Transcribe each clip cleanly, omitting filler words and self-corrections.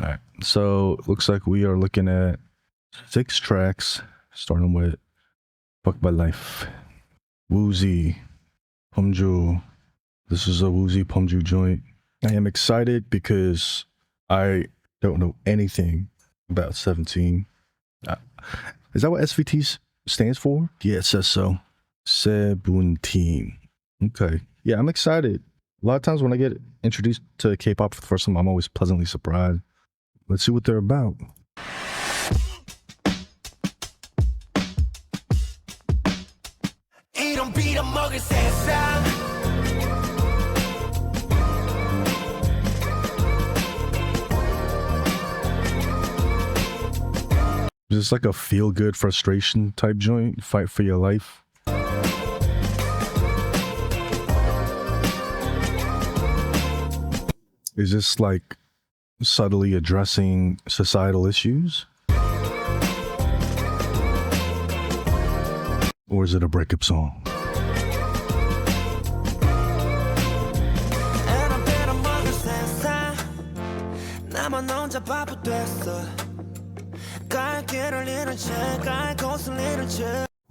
Alright, so looks like we are looking at 6 tracks, starting with Fuck My Life, Woozy, Pumju. This is a Woozy Pumju joint. I am excited because I don't know anything about 17. Is that what SVT stands for? Yeah, it says so. 17. Okay. Yeah, I'm excited. A lot of times when I get introduced to K-pop for the first time, I'm always pleasantly surprised. Let's see what they're about. Is this like a feel-good frustration type joint? Fight for your life? Is this like subtly addressing societal issues? Or is it a breakup song?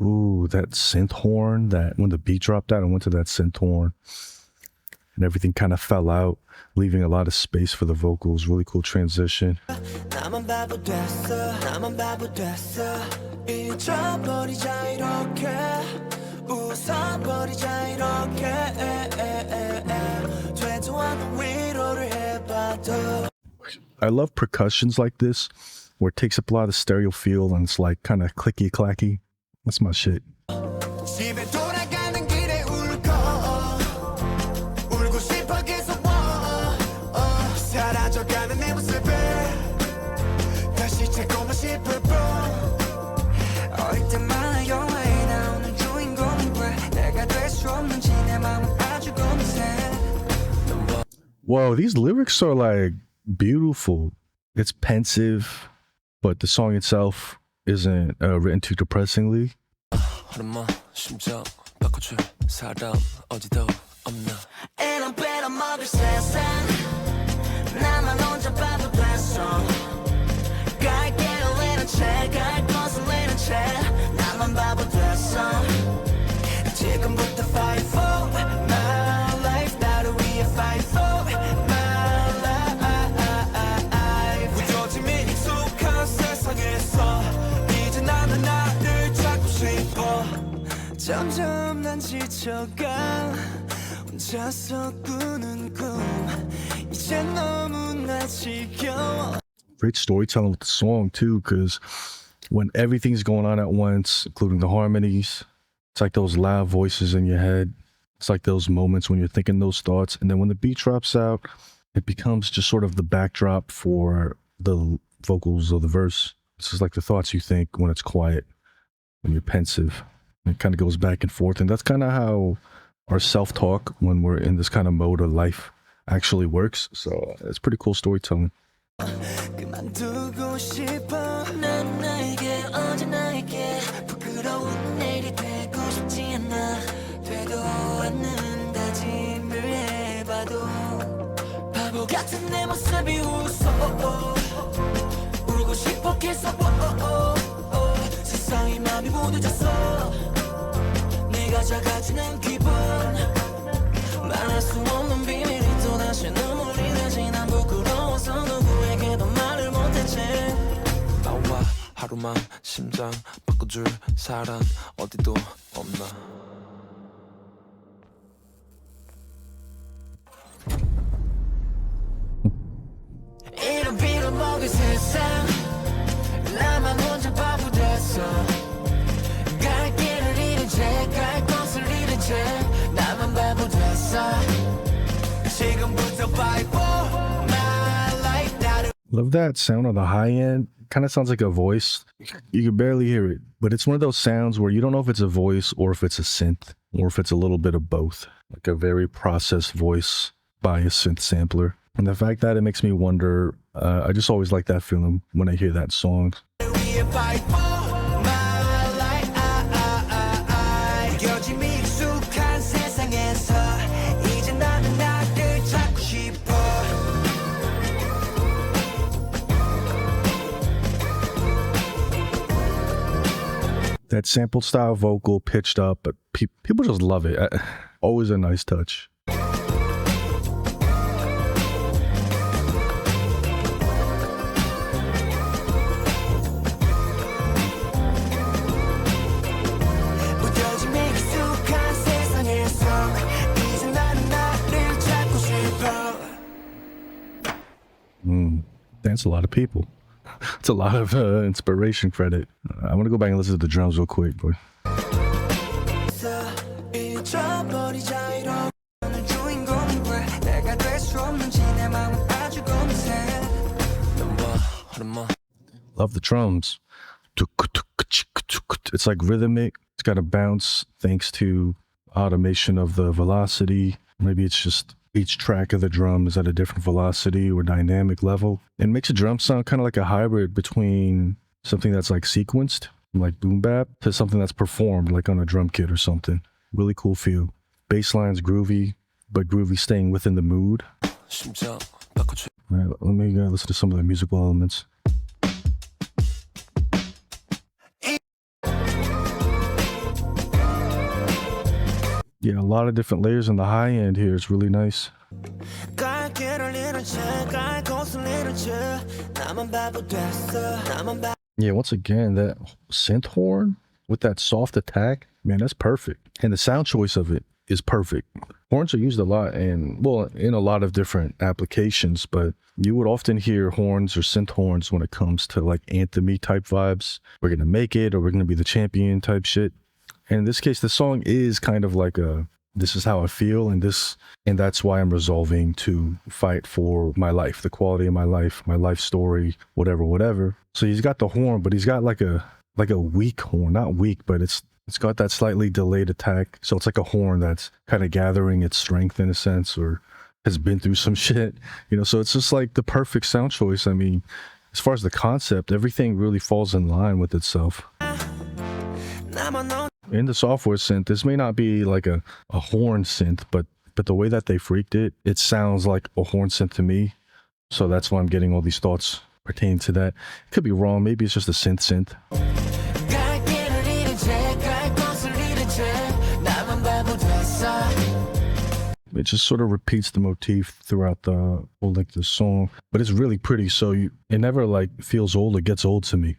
Ooh, that synth horn, that when the beat dropped out, I went to that synth horn and everything kind of fell out, leaving a lot of space for the vocals. Really cool transition. I love percussions like this, where it takes up a lot of stereo feel and it's like kind of clicky clacky. That's my shit. Whoa, these lyrics are like beautiful. It's pensive, but the song itself isn't written too depressingly. Great storytelling with the song too, because when everything's going on at once, including the harmonies, it's like those loud voices in your head. It's like those moments when you're thinking those thoughts, and then when the beat drops out, it becomes just sort of the backdrop for the vocals of the verse. It's just like the thoughts you think when it's quiet, when you're pensive. It kind of goes back and forth, and that's kind of how our self-talk when we're in this kind of mode of life actually works. So it's pretty cool storytelling. 하루만 심장 바꿔줄 사람 어디도 없나. 이런 비를 먹을 세상 나만 혼자 바보 됐어. 갈 길을 잃은 채 갈 곳을 잃은 채 나만 바보 됐어. 지금부터 fight for my life. Love that sound on the high end. Kind of sounds like a voice. You can barely hear it, but it's one of those sounds where you don't know if it's a voice or if it's a synth or if it's a little bit of both, like a very processed voice by a synth sampler. And the fact that it makes me wonder, I just always like that feeling when I hear that song. That sample style vocal pitched up, but people just love it. Always a nice touch. 무뎌진 익숙한 세상에서 이제 나는 나를 찾고 싶어. That's a lot of people. It's a lot of inspiration credit. I want to go back and listen to the drums real quick, boy. 잊어버리자 이러는 주인공은 왜 내가 될 수 없는지 내 마음은 아주 검색. Love the drums. It's like rhythmic. It's got a bounce thanks to automation of the velocity. Maybe it's just each track of the drum is at a different velocity or dynamic level. It makes a drum sound kind of like a hybrid between something that's like sequenced, like boom bap, to something that's performed like on a drum kit or something. Really cool feel. Bass line's groovy, but groovy staying within the mood. All right, let me listen to some of the musical elements. Yeah, a lot of different layers in the high end here. It's really nice. Yeah, once again, that synth horn with that soft attack, man, that's perfect. And the sound choice of it is perfect. Horns are used a lot in a lot of different applications, but you would often hear horns or synth horns when it comes to like anthem-y type vibes. We're going to make it, or we're going to be the champion type shit. And in this case, the song is kind of like this is how I feel, and that's why I'm resolving to fight for my life, the quality of my life story, whatever. So he's got the horn, but he's got like a weak horn, not weak, but it's got that slightly delayed attack. So it's like a horn that's kind of gathering its strength in a sense, or has been through some shit, so it's just like the perfect sound choice. I mean, as far as the concept, everything really falls in line with itself. In the software synth, this may not be like a horn synth, but the way that they freaked it, it sounds like a horn synth to me. So that's why I'm getting all these thoughts pertaining to that. Could be wrong. Maybe it's just a synth. It just sort of repeats the motif throughout the whole length of the song, but it's really pretty. So it never like feels old or gets old to me.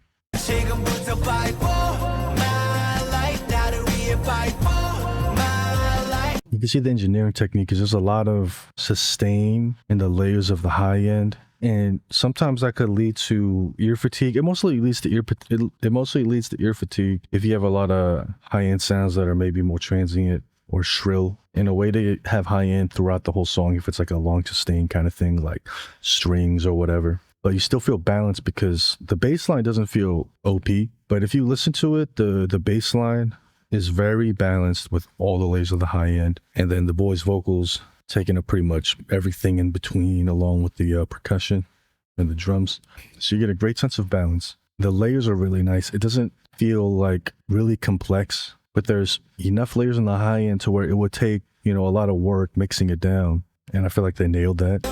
You can see the engineering technique because there's a lot of sustain in the layers of the high end, and sometimes that could lead to ear fatigue. It mostly leads to ear fatigue if you have a lot of high end sounds that are maybe more transient or shrill. In a way, to have high end throughout the whole song if it's like a long sustain kind of thing, like strings or whatever. But you still feel balanced because the bass line doesn't feel OP. But if you listen to it, the bass line is very balanced with all the layers of the high end, and then the boys' vocals taking up pretty much everything in between, along with the percussion and the drums. So you get a great sense of balance. The layers are really nice. It doesn't feel like really complex, but there's enough layers in the high end to where it would take a lot of work mixing it down, and I feel like they nailed that.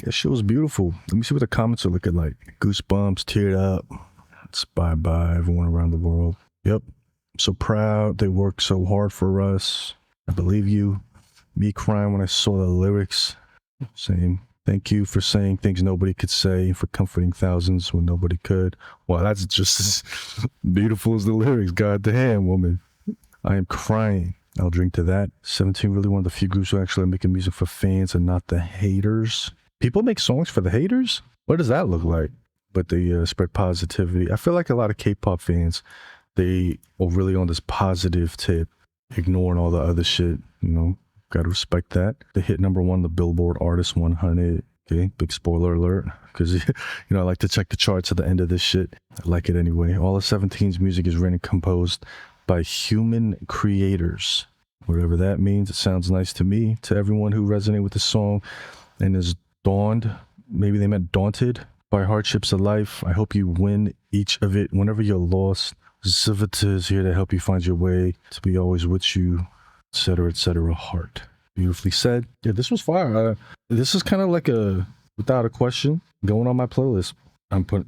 That shit was beautiful. Let me see what the comments are looking like. Goosebumps, teared up. It's bye everyone around the world. Yep. So proud. They worked so hard for us. I believe you. Me crying when I saw the lyrics. Same. Thank you for saying things nobody could say, for comforting thousands when nobody could. Wow, that's just as beautiful as the lyrics. God damn, woman. I am crying. I'll drink to that. 17 really one of the few groups who actually are making music for fans and not the haters. People make songs for the haters? What does that look like? But they spread positivity. I feel like a lot of K-pop fans, they are really on this positive tip, ignoring all the other shit, Gotta respect that. They hit #1, the Billboard Artist 100. Okay, big spoiler alert, because I like to check the charts at the end of this shit. I like it anyway. All of 17's music is written and composed by human creators. Whatever that means, it sounds nice to me. To everyone who resonated with the song and is dawned, maybe they meant daunted by hardships of life, I hope you win each of it. Whenever you're lost, SVT is here to help you find your way, to be always with you, etc. Heart. Beautifully said. Yeah, this was fire. This is kind of like without a question, going on my playlist.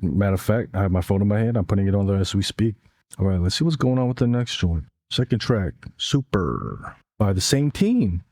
Matter of fact, I have my phone in my hand. I'm putting it on there as we speak. All right, let's see what's going on with the next joint. Second track, Super, by the same team.